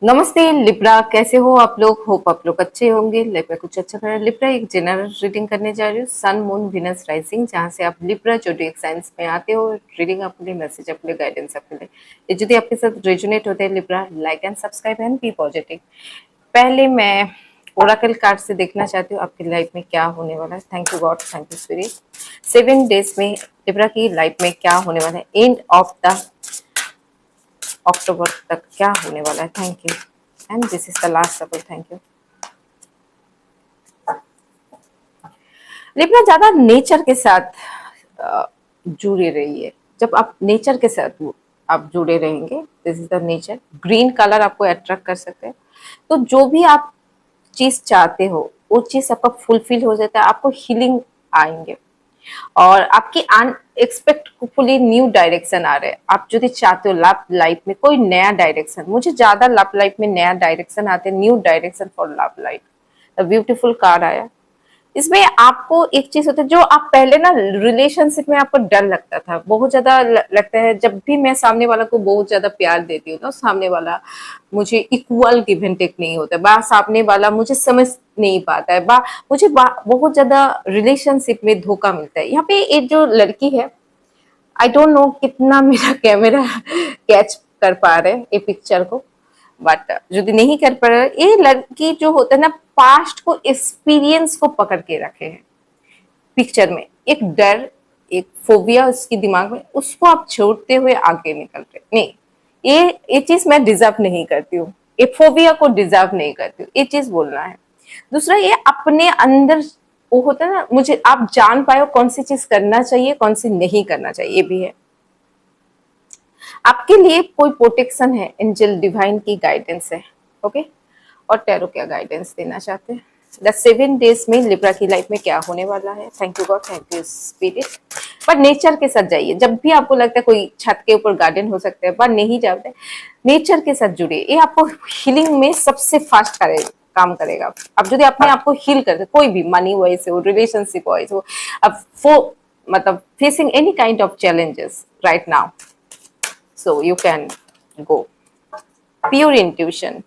नमस्ते लिब्रा, कैसे हो आप लोग? होप आप लोग अच्छे होंगे। लाइफ में कुछ अच्छा कर रहा है। लिब्रा एक जनरल रीडिंग करने जा रही हूँ, सन मून विनस राइजिंग, जहाँ से आप लिब्रा जोडिएक साइंस में आते हो। रीडिंग आपके लिए, मैसेज आपके लिए, गाइडेंस आपके लिए। ये यदि आपके साथ रेजोनेट होते हैं Libra, like and subscribe and be positive. पहले मैं ओराकल कार्ड से देखना चाहती हूँ आपकी लाइफ में क्या होने वाला है। Thank you God, thank you spirit. 7 days में लिब्रा की लाइफ में क्या होने वाला है, एंड ऑफ द अक्टूबर तक क्या होने वाला है। Thank you and this is the last सफल। Thank you. लिब्रा ज्यादा नेचर के साथ जुड़े रहिए। जब आप नेचर के साथ आप जुड़े रहेंगे, this is the nature. Green colour आपको अट्रैक्ट कर सकते हैं। तो जो भी आप चीज चाहते हो वो चीज आपका फुलफिल हो जाता है, आपको हीलिंग आएंगे और आपकी अनएक्सपेक्टफुली न्यू डायरेक्शन आ रहे हैं। आप जो चाहते हो लव लाइफ में कोई नया डायरेक्शन, मुझे ज्यादा लव लाइफ में नया डायरेक्शन आते हैं, new direction for love life. Beautiful card आया। इसमें आपको एक चीज होता है, जो आप पहले ना रिलेशनशिप में आपको डर लगता था, बहुत ज्यादा लगता है। जब भी मैं सामने वाला को बहुत ज्यादा प्यार देती हूँ ना, सामने वाला मुझे इक्वल गिव एंड टेक नहीं होता, बा सामने वाला मुझे समझ नहीं पाता है, बा मुझे बहुत ज्यादा रिलेशनशिप में धोखा मिलता है। यहाँ पे एक जो लड़की है, आई डोंट नो कितना मेरा कैमरा कैच कर पा रहे हैं ये पिक्चर को, बट यदि नहीं कर पा रहे, ये लड़की जो होता है ना, पास्ट को एक्सपीरियंस को पकड़ के रखे हैं पिक्चर में। एक डर, एक फोबिया उसकी दिमाग में, उसको आप छोड़ते हुए आगे निकल रहे। नहीं, ये चीज मैं डिजर्व नहीं करती हूँ, ये फोबिया को डिजर्व नहीं करती हूँ, ये चीज बोलना है। दूसरा, ये अपने अंदर वो होता है ना, मुझे आप जान पाए हो कौन सी चीज करना चाहिए, कौन सी नहीं करना चाहिए, ये भी है। आपके लिए कोई प्रोटेक्शन है, एंजल डिवाइन की गाइडेंस है। ओके। और टैरो क्या गाइडेंस देना चाहते हैं? द 7 डेज में लिब्रा की लाइफ में क्या होने वाला है? Thank you God, thank you spirit. पर नेचर के साथ जाइए। जब भी आपको लगता है कोई छत के ऊपर गार्डन हो सकता है, पर नहीं जाते, नेचर के साथ जुड़िए। ये आपको हीलिंग में सबसे फास्ट करेगा, काम करेगा। अब यदि अपने आप को हील करते, कोई भी मनी वाइज हो, रिलेशनशिप वाइज हो, अब वो मतलब facing any kind of challenges right now, so you can go pure intuition.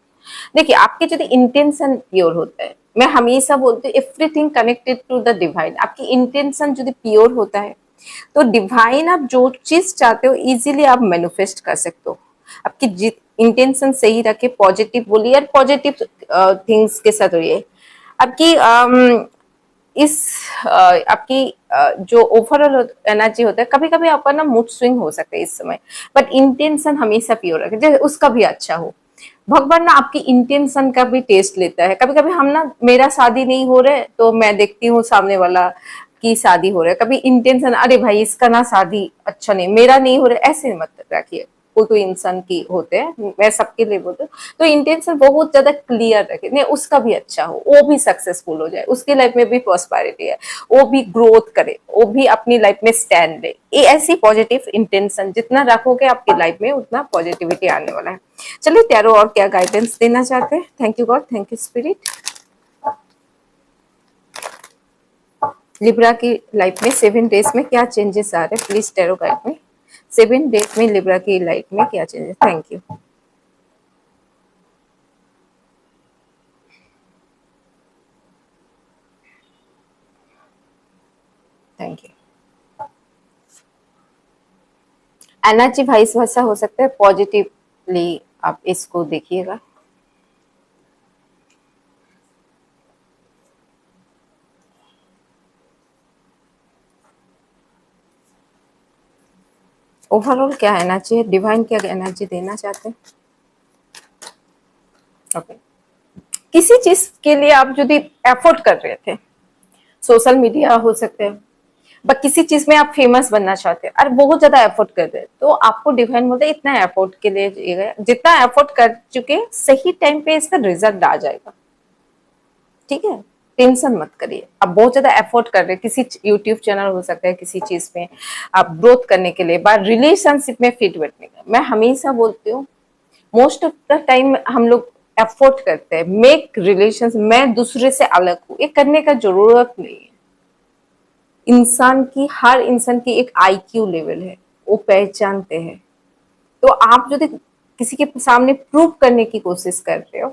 देखिए, आपके जो इंटेंशन प्योर होता है, मैं हमेशा बोलती हूँ everything connected to the divine. आपकी इंटेंशन जो प्योर होता है, तो डिवाइन आप जो चीज चाहते हो इजीली आप मैनिफेस्ट कर सकते हो। आपकी इंटेंशन सही रखे, पॉजिटिव बोलिए और पॉजिटिव थिंग्स के साथ रहिए। आपकी इस आपकी जो ओवरऑल एनर्जी होता है, कभी कभी आपका ना मूड स्विंग हो सकता है इस समय, बट इंटेंशन हमेशा प्योर रखे, जैसे उसका भी अच्छा हो। भगवान ना आपकी इंटेंशन का भी टेस्ट लेता है। कभी कभी हम ना, मेरा शादी नहीं हो रहा है तो मैं देखती हूँ सामने वाला की शादी हो रहा है, कभी इंटेंशन, अरे भाई इसका ना शादी अच्छा नहीं, मेरा नहीं हो रहा है, ऐसे मत रखिए। कोई कोई इंसान की होते हैं, मैं सबके लिए बोलती हूँ, तो इंटेंशन बहुत ज्यादा क्लियर रखे, नहीं उसका भी अच्छा हो, वो भी सक्सेसफुल हो जाए, उसकी लाइफ में भी प्रॉस्पेरिटी है, वो भी ग्रोथ करे, वो भी अपनी लाइफ में स्टैंड ले। ये ऐसी पॉजिटिव इंटेंशन जितना रखोगे आपकी लाइफ में, उतना पॉजिटिविटी आने वाला है। चलिए टैरो और क्या गाइडेंस देना चाहते हैं? Thank you God, thank you spirit. Libra की लाइफ में 7 डेज में क्या चेंजेस आ रहे हैं, प्लीज टैरो गाइड में। 7 डेज में लिब्रा की लाइफ में क्या changes? Thank you, thank you. Energy vice versa हो सकता है, पॉजिटिवली आप इसको देखिएगा। ओवरऑल क्या एनर्जी है, डिवाइन क्या एनर्जी देना चाहते हैं? ओके। किसी चीज के लिए आप यदि एफर्ट कर रहे थे, सोशल मीडिया हो सकते हैं, बट किसी चीज में आप फेमस बनना चाहते हैं और बहुत ज्यादा एफर्ट कर रहे हैं, तो आपको डिवाइन बोलते हैं इतना एफर्ट के लिए जितना एफर्ट कर चुके, सही टाइम पे इसका रिजल्ट आ जाएगा। ठीक है, टेंशन मत करिए। आप बहुत ज्यादा एफर्ट कर रहे हैं, किसी यूट्यूब चैनल हो सकता है, किसी चीज में आप ग्रोथ करने के लिए, बार रिलेशनशिप में फिट बैठने का, मैं हमेशा बोलती हूँ मोस्ट ऑफ द टाइम हम लोग एफोर्ट करते हैं, मेक रिलेशन, मैं दूसरे से अलग हूं, ये करने का जरूरत नहीं है। इंसान की, हर इंसान की एक आईक्यू लेवल है, वो पहचानते हैं। तो आप यदि किसी के सामने प्रूव करने की कोशिश कर रहे हो,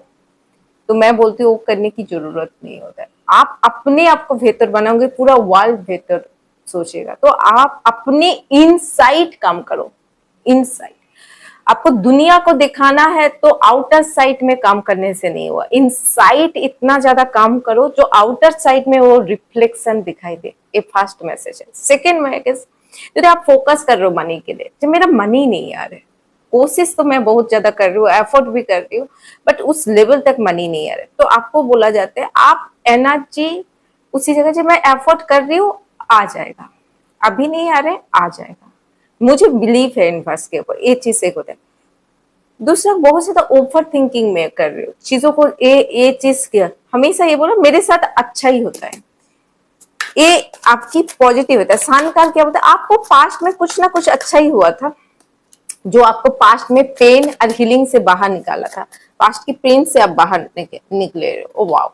तो मैं बोलती हूँ वो करने की जरूरत नहीं होता है। आप अपने आप को बेहतर बनाओगे, पूरा वर्ल्ड बेहतर सोचेगा। तो आप अपने इनसाइड काम करो, इनसाइड। आपको दुनिया को दिखाना है तो आउटर साइड में काम करने से नहीं हुआ, इनसाइड इतना ज्यादा काम करो जो आउटर साइड में वो रिफ्लेक्शन दिखाई दे। ये फर्स्ट मैसेज है। सेकेंड मैसेज, यदि आप फोकस कर रहे हो मनी के लिए, जब मेरा मनी नहीं आ रहा है, कोशिश तो मैं बहुत ज्यादा कर रही हूँ, एफर्ट भी कर रही हूँ, बट उस लेवल तक मनी नहीं आ रहा है, तो आपको बोला जाता है आप एनर्जी उसी जगह, जब मैं एफर्ट कर रही हूँ आ जाएगा, अभी नहीं आ रहे आ जाएगा, मुझे बिलीव है यूनिवर्स के ऊपर, ये चीज एक होता है। दूसरा, बहुत ज्यादा ओवर थिंकिंग में कर रहे हो चीजों को, ये चीज किया, हमेशा ये बोलो मेरे साथ अच्छा ही होता है, ये आपकी पॉजिटिव होता है। शांतकाल क्या होता है, आपको पास्ट में कुछ ना कुछ अच्छा ही हुआ था, जो आपको पास्ट में पेन और हीलिंग से बाहर निकाला था, पास्ट की पेन से आप बाहर निकले रहे हो। वाओ,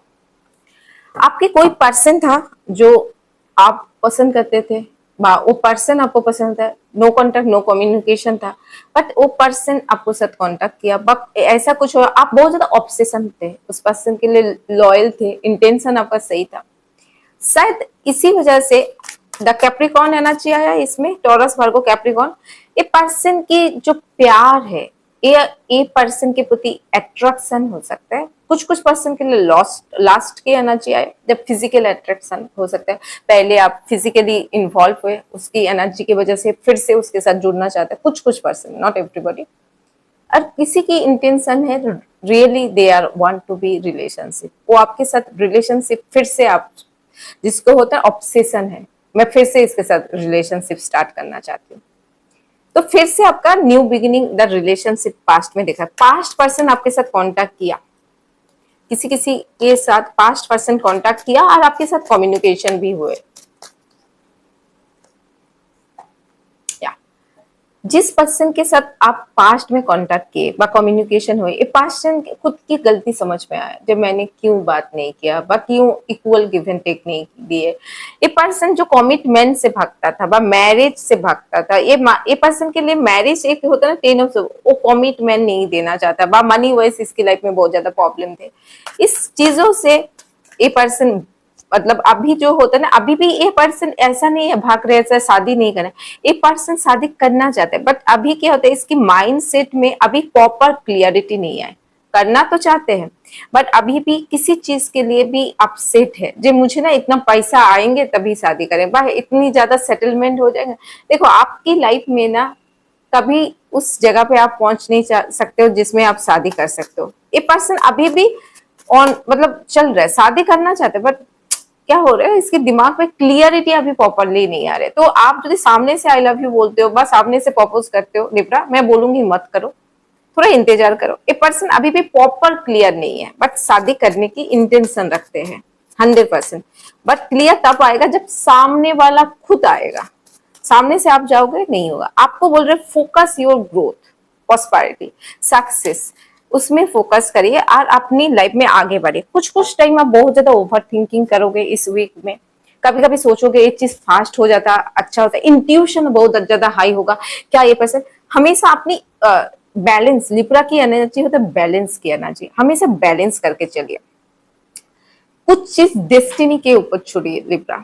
आपके कोई पर्सन था जो आप पसंद करते थे, वो पर्सन आपको पसंद था, नो कांटेक्ट नो कम्युनिकेशन था, बट वो पर्सन आपको साथ कांटेक्ट किया, बट ऐसा कुछ हो, आप बहुत ज्यादा ऑब्सेशन थे उस पर्सन के लिए, लॉयल थे, इंटेंशन आपका सही था, शायद इसी वजह से द कैप्रिकॉर्न एनर्जी आया इसमें, टॉरस वर्गो कैप्रिकॉर्न। ये पर्सन की जो प्यार है, ये पर्सन के प्रति अट्रैक्शन हो सकता है, कुछ कुछ पर्सन के लिए लास्ट की एनर्जी आए, जब फिजिकल अट्रैक्शन हो सकता है, पहले आप फिजिकली इन्वॉल्व हुए, उसकी एनर्जी की वजह से फिर से उसके साथ जुड़ना चाहते हैं, कुछ कुछ पर्सन, नॉट एवरीबॉडी। और किसी की इंटेंशन है really they are want to be relationship, वो आपके साथ रिलेशनशिप फिर से, आप जिसको होता है ऑब्सेशन है, मैं फिर से इसके साथ रिलेशनशिप स्टार्ट करना चाहती हूँ, तो फिर से आपका new beginning the relationship past में देखा, पास्ट पर्सन आपके साथ कांटेक्ट किया, किसी किसी के साथ पास्ट पर्सन कांटेक्ट किया और आपके साथ कम्युनिकेशन भी हुए। जिस पर्सन के साथ आप पास्ट में कांटेक्ट किए व कम्युनिकेशन हुए, ये पर्सन खुद की गलती समझ में आया, जब मैंने क्यों बात नहीं किया व क्यों इक्वल गिव एंड टेक नहीं दिए। ये पर्सन जो कमिटमेंट से भागता था व मैरिज से भागता था, ये पर्सन के लिए मैरिज एक होता है ना, 10 ऑफ, वो कमिटमेंट नहीं देना चाहता, व मनी वाइज इसकी लाइफ में बहुत ज्यादा प्रॉब्लम थे। इस चीजों से ये पर्सन, मतलब अभी जो होता है ना, अभी भी ये पर्सन ऐसा नहीं है भाग रहे हैं शादी नहीं करना, ये पर्सन शादी करना चाहते हैं, बट अभी क्या होता है, इसकी माइंड सेट में अभी प्रॉपर क्लियरिटी नहीं है, करना तो चाहते हैं बट अभी भी किसी चीज के लिए भी अपसेट है, जो मुझे ना इतना पैसा आएंगे तभी शादी करें, भाई इतनी ज्यादा सेटलमेंट हो जाएगा। देखो आपकी लाइफ में ना कभी उस जगह पे आप पहुंच नहीं सकते हो जिसमें आप शादी कर सकते हो। ये पर्सन अभी भी ऑन, मतलब चल रहा है, शादी करना चाहते हैं, बट क्या हो रहा है, इसके दिमाग में क्लियरिटी अभी प्रॉपरली नहीं आ रही। तो आप यदि सामने से आई लव यू बोलते हो, बस सामने से प्रपोज करते हो, लिब्रा मैं बोलूंगी मत करो, थोड़ा इंतजार करो। ये पर्सन अभी भी प्रॉपर क्लियर नहीं है, बट शादी करने की इंटेंशन रखते हैं 100%, बट क्लियर तब आएगा जब सामने वाला खुद आएगा, सामने से आप जाओगे नहीं होगा। आपको बोल रहे focus your growth, prosperity, success, उसमें फोकस करिए और अपनी लाइफ में आगे बढ़िए। कुछ कुछ टाइम आप बहुत ज्यादा ओवर थिंकिंग करोगे इस वीक में, कभी कभी सोचोगे एक चीज फास्ट हो जाता अच्छा होता, इंट्यूशन बहुत ज्यादा हाई होगा। क्या ये पर्सन हमेशा अपनी बैलेंस, लिब्रा की एनर्जी होता है बैलेंस की एनर्जी, हमेशा बैलेंस करके चलिए। कुछ चीज डेस्टिनी के ऊपर छोड़िए लिब्रा,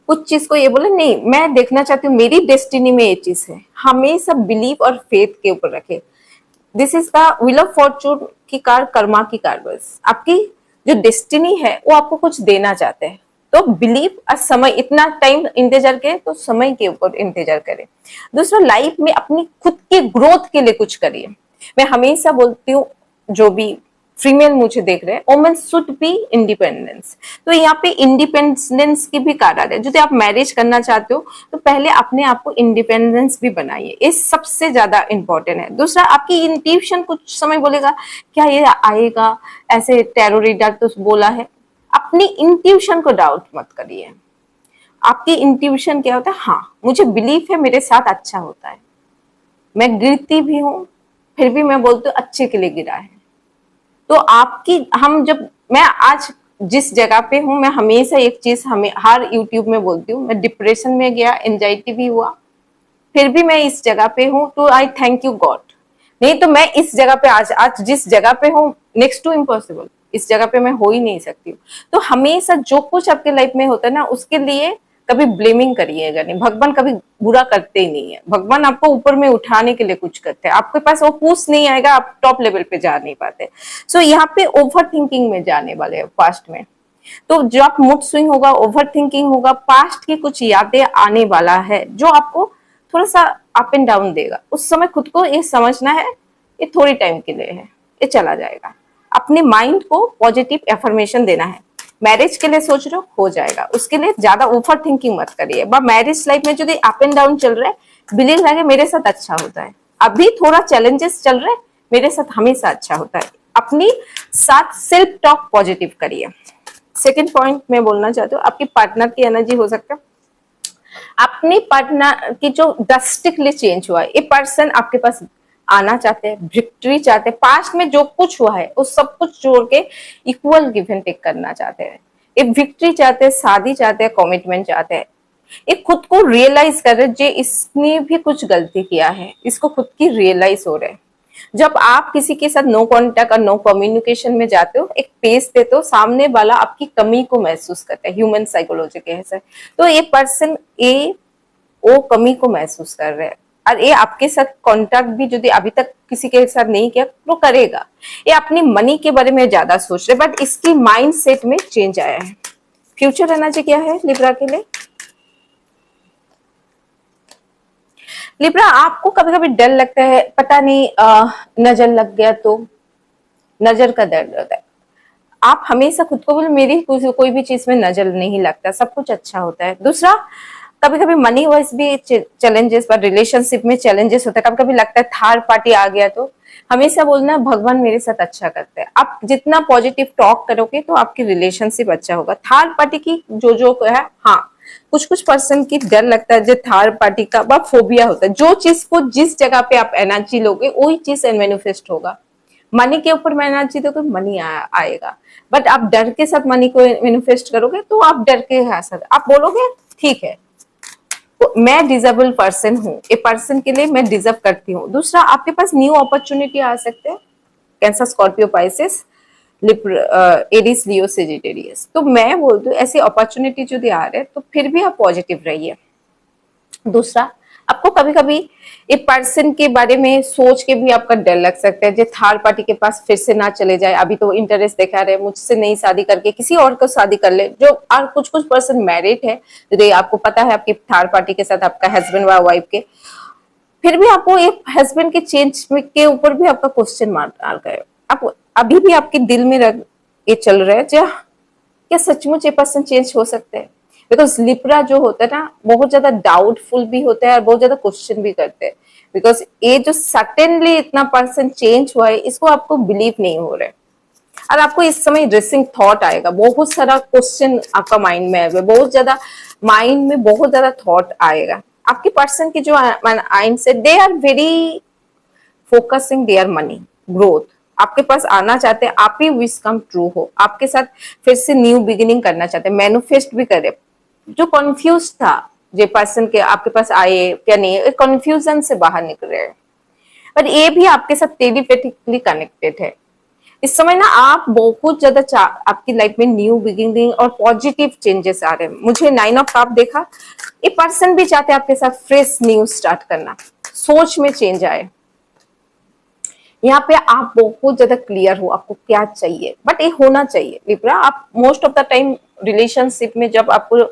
कुछ चीज को ये बोले नहीं मैं देखना चाहती हूँ मेरी डेस्टिनी में ये चीज है, हमेशा बिलीव और फेथ के ऊपर रखे। This is the wheel of Fortune की कार्ड, कर्मा की कार्ड। बस आपकी जो डेस्टिनी है वो आपको कुछ देना चाहते हैं, तो बिलीव और समय, इतना टाइम इंतजार करें तो समय के ऊपर इंतजार करें। दूसरा, लाइफ में अपनी खुद की ग्रोथ के लिए कुछ करिए। मैं हमेशा बोलती हूँ, जो भी फीमेल मुझे देख रहे हैं, वुमेन शुड बी इंडिपेंडेंस, तो यहाँ पे इंडिपेंडेंस की भी कार्ड आ रहा है। यदि आप मैरिज करना चाहते हो तो पहले अपने आप को इंडिपेंडेंस भी बनाइए, ये सबसे ज्यादा इंपॉर्टेंट है। दूसरा, आपकी इंट्यूशन कुछ समय बोलेगा क्या ये आएगा, ऐसे टैरो रीडर तो बोला है, अपनी इंट्यूशन को डाउट मत करिए। आपकी इंट्यूशन क्या होता है, हाँ मुझे बिलीफ है मेरे साथ अच्छा होता है, मैं गिरती भी हूँ फिर भी मैं बोलती हूँ अच्छे के लिए गिरा है। तो आपकी, हम जब, मैं आज जिस जगह पे हूँ, मैं हमेशा एक चीज हमें हर यूट्यूब में बोलती हूँ, मैं डिप्रेशन में गया, एंजाइटी भी हुआ, फिर भी मैं इस जगह पे हूँ, तो आई थैंक यू गॉड। नहीं तो मैं इस जगह पे आज जिस जगह पे हूँ, नेक्स्ट टू इम्पॉसिबल, इस जगह पे मैं हो ही नहीं सकती हूँ। तो हमेशा जो कुछ आपके लाइफ में होता है ना, उसके लिए कभी ब्लेमिंग करिएगा नहीं। भगवान कभी बुरा करते ही नहीं है, भगवान आपको ऊपर में उठाने के लिए कुछ करते हैं। आपके पास वो पूछ नहीं आएगा, आप टॉप लेवल पे जा नहीं पाते। सो यहाँ पे ओवर थिंकिंग में जाने वाले हैं पास्ट में। तो जो आप मूड स्विंग होगा, ओवर थिंकिंग होगा, पास्ट की कुछ यादें आने वाला है जो आपको थोड़ा सा अप एंड डाउन देगा। उस समय खुद को ये समझना है ये थोड़ी टाइम के लिए है, ये चला जाएगा। अपने माइंड को पॉजिटिव एफर्मेशन देना है। मैरिज के लिए सोच रहे हो जाएगा, उसके लिए ज्यादा ओवर थिंकिंग मत करिए। मैरिज लाइफ में जो अप एंड डाउन चल रहा है, बिलीव लगे मेरे साथ अच्छा होता है, अभी थोड़ा चैलेंजेस चल रहे हैं, मेरे साथ हमेशा अच्छा होता है। अपनी साथ सेल्फ टॉक पॉजिटिव करिए। सेकेंड पॉइंट मैं बोलना चाहती हूँ, आपकी पार्टनर की एनर्जी हो सकता है, अपने पार्टनर की जो ड्रास्टिकली चेंज हुआ है, ये पर्सन आपके पास आना चाहते हैं, विक्ट्री चाहते हैं, पास्ट में जो कुछ हुआ है उस सब कुछ छोड़ के इक्वल गिव एंड टेक करना चाहते हैं। ये विक्ट्री चाहते हैं, शादी चाहते हैं, कमिटमेंट चाहते हैं। ये खुद को रियलाइज कर रहे जे इसने भी कुछ गलती किया है, इसको खुद की रियलाइज हो रहे हैं। जब आप किसी के साथ नो कांटेक्ट और नो कम्युनिकेशन में जाते हो, एक पेस देते हो, सामने वाला आपकी कमी को महसूस करता है, ह्यूमन साइकोलॉजी के हिसाब। तो ये पर्सन ये वो कमी को महसूस कर रहे हैं, और ये आपके साथ कांटेक्ट भी यदि अभी तक किसी के साथ नहीं किया तो करेगा। ये अपनी मनी के बारे में ज्यादा सोच रहे, बट इसकी माइंड सेट में चेंज आया है। फ्यूचर एनर्जी क्या है लिब्रा के लिए? लिब्रा, आपको कभी कभी डर लगता है, पता नहीं नजर लग गया तो, नजर का डर होता है। आप हमेशा खुद को बोले मेरी कोई भी चीज में नजर नहीं लगता, सब कुछ अच्छा होता है। दूसरा, कभी कभी मनी वाइज भी चैलेंजेस, पर रिलेशनशिप में चैलेंजेस होता है। कभी कभी लगता है थर्ड पार्टी आ गया तो हमेशा बोलना भगवान मेरे साथ अच्छा करते हैं। आप जितना पॉजिटिव टॉक करोगे तो आपकी रिलेशनशिप अच्छा होगा। थर्ड पार्टी की जो है, हाँ कुछ कुछ पर्सन की डर लगता है, जो थर्ड पार्टी का फोबिया होता है। जो चीज को जिस जगह पे आप एनर्जी लोगे वही चीज मैनिफेस्ट होगा। मनी के ऊपर एनर्जी दोगे, मनी आएगा। बट आप डर के साथ मनी को मैनिफेस्ट करोगे तो आप डर के साथ आप बोलोगे ठीक है मैं डिजर्वेबल पर्सन हूँ, ए पर्सन के लिए मैं डिजर्व करती हूँ। दूसरा, आपके पास न्यू अपॉर्चुनिटी आ सकते हैं। कैंसर, स्कॉर्पियो, पाइसेस, एरिस, लियो, सेजिटेरियस। तो मैं बोलती हूँ ऐसी अपॉर्चुनिटी यदि आ रहे हैं तो फिर भी आप पॉजिटिव रहिए। दूसरा, आपको कभी कभी एक पर्सन के बारे में सोच के भी आपका डर लग सकता है, जो थर्ड पार्टी के पास फिर से ना चले जाए। अभी तो इंटरेस्ट दिखा रहे, मुझसे नहीं शादी करके किसी और को शादी कर ले। जो और कुछ कुछ पर्सन मैरिड है, यदि आपको पता है आपके थर्ड पार्टी के साथ आपका हस्बैंड व वाइफ के, फिर भी आपको एक हस्बैंड के चेंज के ऊपर भी आपका क्वेश्चन मार्क डाल गए। आप अभी भी आपके दिल में ये चल रहा है क्या सचमुच ये पर्सन चेंज हो सकते हैं? बिकॉज लिब्रा जो होता है ना, बहुत ज्यादा डाउटफुल भी होता है और बहुत ज्यादा क्वेश्चन भी करते हैं। बिकॉज ये जो सडनली इतना पर्सन चेंज हुआ है, इसको आपको बिलीव नहीं हो रहा है, और आपको इस समय रेसिंग थॉट आएगा। बहुत सारा क्वेश्चन आपका माइंड में आएगा, बहुत ज्यादा माइंड में बहुत ज्यादा थॉट आएगा। आपके पर्सन की जो माइंड से, they are very focusing their money growth. आपके पास आना चाहते हैं, आप ही विश कम ट्रू हो, आपके साथ फिर से न्यू बिगिनिंग करना चाहते हैं, मैनिफेस्ट भी करे। जो कंफ्यूज था, जो पर्सन के आपके पास आए क्या नहीं, कंफ्यूजन से बाहर निकल रहे हैं। पर ये भी आपके साथ टेलीपैथिकली कनेक्टेड है। इस समय ना आप बहुत ज्यादा आपकी लाइफ में न्यू बिगिनिंग और पॉजिटिव चेंजेस आ रहे हैं। मुझे 9 ऑफ कप देखा, ये पर्सन भी चाहते हैं आपके साथ फ्रेश न्यू स्टार्ट करना, सोच में चेंज आए। यहाँ पे आप बहुत ज्यादा क्लियर हो आपको क्या चाहिए, बट ये होना चाहिए लिब्रा। आप most of the time relationship में जब आपको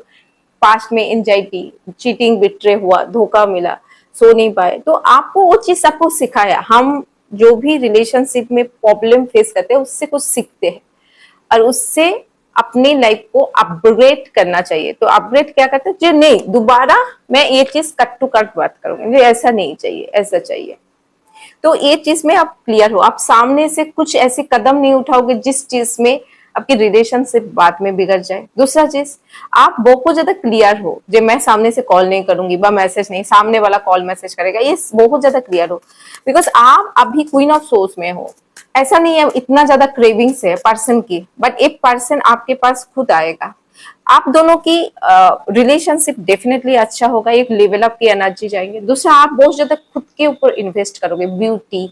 पास्ट में एंजाइटी, चीटिंग, बिट्रे हुआ, धोखा मिला, सो नहीं पाए, तो आपको वो चीज आपको सिखाया। हम जो भी रिलेशनशिप में प्रॉब्लम फेस करते हैं उससे कुछ सीखते हैं और उससे अपनी लाइफ को अपग्रेड करना चाहिए। तो अपग्रेड क्या करते हैं, जो नहीं दोबारा मैं ये चीज कट टू कट बात करूंगी, मुझे ऐसा नहीं चाहिए, ऐसा चाहिए। तो ये चीज में आप क्लियर हो, आप सामने से कुछ ऐसे कदम नहीं उठाओगे जिस चीज में आपकी रिलेशनशिप बाद में बिगड़ जाए। दूसरा चीज, आप बहुत ज्यादा क्लियर हो, जो मैं सामने से कॉल नहीं करूंगी, बा मैसेज नहीं, सामने वाला कॉल मैसेज करेगा, ये बहुत ज्यादा क्लियर हो। बिकॉज आप अभी क्वीन ऑफ सोर्स में हो। ऐसा नहीं है इतना ज्यादा क्रेविंग्स है पर्सन की, बट एक पर्सन आपके पास खुद आएगा। आप दोनों की रिलेशनशिप डेफिनेटली अच्छा होगा, एक लेवल अप की एनर्जी जाएंगे। दूसरा, आप बहुत ज्यादा खुद के ऊपर इन्वेस्ट करोगे, ब्यूटी,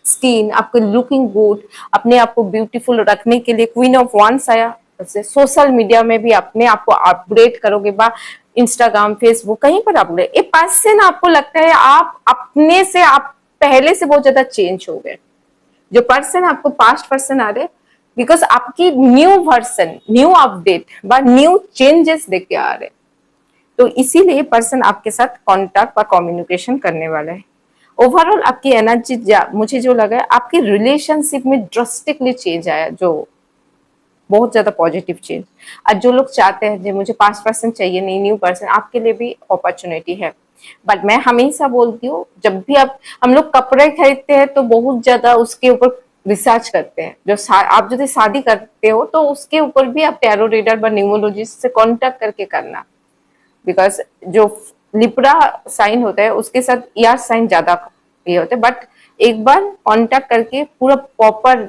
स्किन, आपको लुकिंग गुड, अपने आप को ब्यूटीफुल रखने के लिए क्वीन ऑफ वांस आया। सोशल मीडिया में भी अपने आप को अपग्रेड करोगे, बा इंस्टाग्राम, फेसबुक, कहीं पर अपग्रेड। ये पर्सन आपको लगता है आप अपने से, आप पहले से बहुत ज्यादा चेंज हो गए। जो पर्सन आपको पास्ट पर्सन आ रहे, बिकॉज आपकी न्यू वर्सन, न्यू अपडेट व न्यू चेंजेस देख के आ रहे, तो इसीलिए पर्सन आपके साथ कॉन्टैक्ट व कम्युनिकेशन करने वाला है। ओवरऑल आपकी एनर्जी, मुझे जो लगा है आपकी रिलेशनशिप में ड्रास्टिकली चेंज आया, जो बहुत ज्यादा पॉजिटिव चेंज। आज जो लोग चाहते हैं जो मुझे पास्ट पर्सन चाहिए नहीं, न्यू पर्सन, आपके लिए भी अपॉर्चुनिटी है। बट मैं हमेशा बोलती हूँ, जब भी हम लोग कपड़े खरीदते हैं तो बहुत ज्यादा उसके ऊपर रिसर्च करते हैं। आप यदि शादी करते हो तो उसके ऊपर भी आप टैरो रीडर व न्यूमरोलॉजिस्ट से कांटेक्ट करके करना, बिकॉज जो लिब्रा साइन होता है उसके साथ यार साइन ज्यादा ये होते हैं। बट एक बार कांटेक्ट करके पूरा प्रॉपर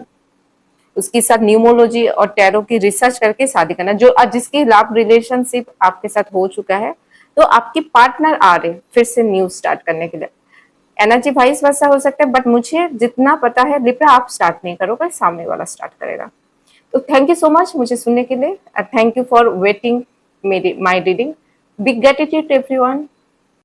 उसके साथ न्यूमोलॉजी और टैरो की रिसर्च करके शादी करना। जो जिसकी लव रिलेशनशिप आपके साथ हो चुका है, तो आपकी पार्टनर आ रहे फिर से न्यू स्टार्ट करने के लिए। एनर्जी वाइस वर्सा हो सकता है, बट मुझे जितना पता है लिब्रा आप स्टार्ट नहीं करोगे, सामने वाला स्टार्ट करेगा। तो थैंक यू सो मच मुझे सुनने के लिए, thank you for waiting my reading. Big gratitude everyone.